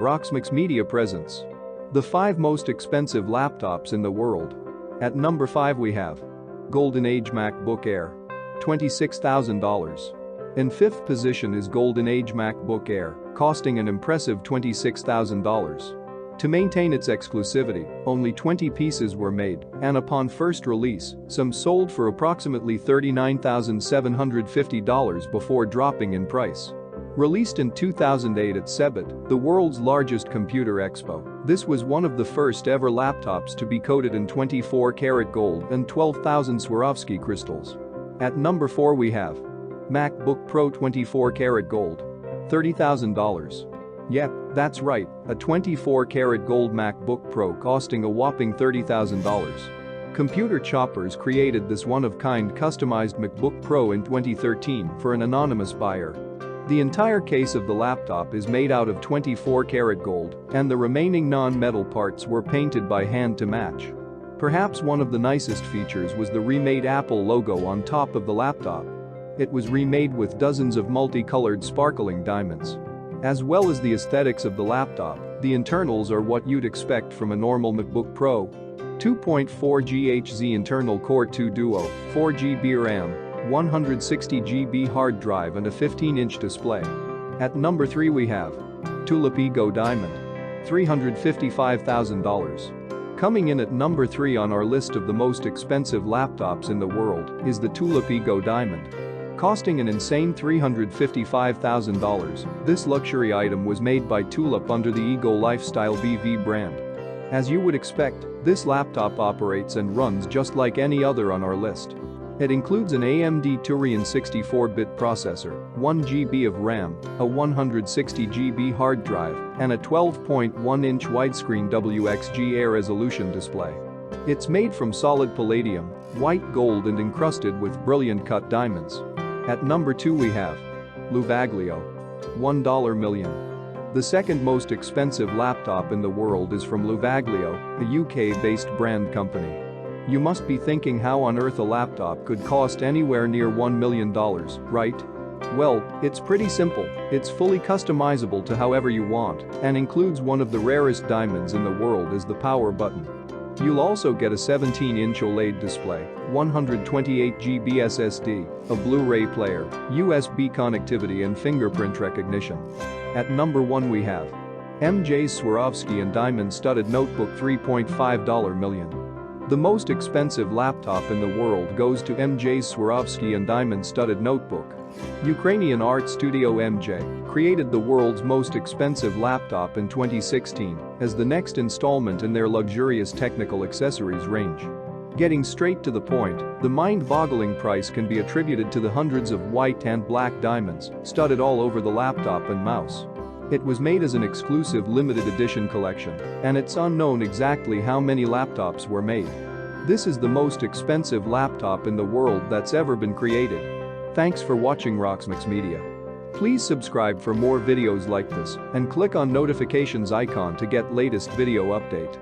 Rocksmix Media presents the 5 most expensive laptops in the world. At number 5 we have Golden Age MacBook Air, $26,000. In 5th position is Golden Age MacBook Air, costing an impressive $26,000. To maintain its exclusivity, only 20 pieces were made, and upon first release, some sold for approximately $39,750 before dropping in price. Released in 2008 at CeBIT, the world's largest computer expo, this was one of the first ever laptops to be coated in 24 karat gold and 12,000 Swarovski crystals. At number 4 we have MacBook Pro 24 karat gold, $30,000. Yep, that's right, a 24 karat gold MacBook Pro costing a whopping $30,000. Computer Choppers created this one-of-kind customized MacBook Pro in 2013 for an anonymous buyer. The entire case of the laptop is made out of 24 karat gold, and the remaining non-metal parts were painted by hand to match. Perhaps one of the nicest features was the remade Apple logo on top of the laptop. It was remade with dozens of multicolored sparkling diamonds. As well as the aesthetics of the laptop, the internals are what you'd expect from a normal MacBook Pro. 2.4 GHz internal Core 2 Duo, 4 GB RAM, 160 GB hard drive and a 15-inch display. At number 3 we have Tulip Ego Diamond, $355,000. Coming in at number 3 on our list of the most expensive laptops in the world is the Tulip Ego Diamond. Costing an insane $355,000, this luxury item was made by Tulip under the Ego Lifestyle BV brand. As you would expect, this laptop operates and runs just like any other on our list. It includes an AMD Turin 64-bit processor, 1 GB of RAM, a 160 GB hard drive, and a 12.1-inch widescreen WXGA resolution display. It's made from solid palladium, white gold and encrusted with brilliant cut diamonds. At number 2 we have Luvaglio, $1 million. The second most expensive laptop in the world is from Luvaglio, a UK-based brand company. You must be thinking how on earth a laptop could cost anywhere near $1 million, right? Well, it's pretty simple, it's fully customizable to however you want and includes one of the rarest diamonds in the world as the power button. You'll also get a 17-inch OLED display, 128 GB SSD, a Blu-ray player, USB connectivity and fingerprint recognition. At number 1 we have MJ's Swarovski and diamond-studded notebook $3.5 million. The most expensive laptop in the world goes to MJ's Swarovski and diamond-studded notebook. Ukrainian art studio MJ created the world's most expensive laptop in 2016 as the next installment in their luxurious technical accessories range. Getting straight to the point, the mind-boggling price can be attributed to the hundreds of white and black diamonds studded all over the laptop and mouse. It was made as an exclusive limited edition collection, and it's unknown exactly how many laptops were made. This is the most expensive laptop in the world that's ever been created. Thanks for watching Rocksmix Media. Please subscribe for more videos like this and click on notifications icon to get latest video update.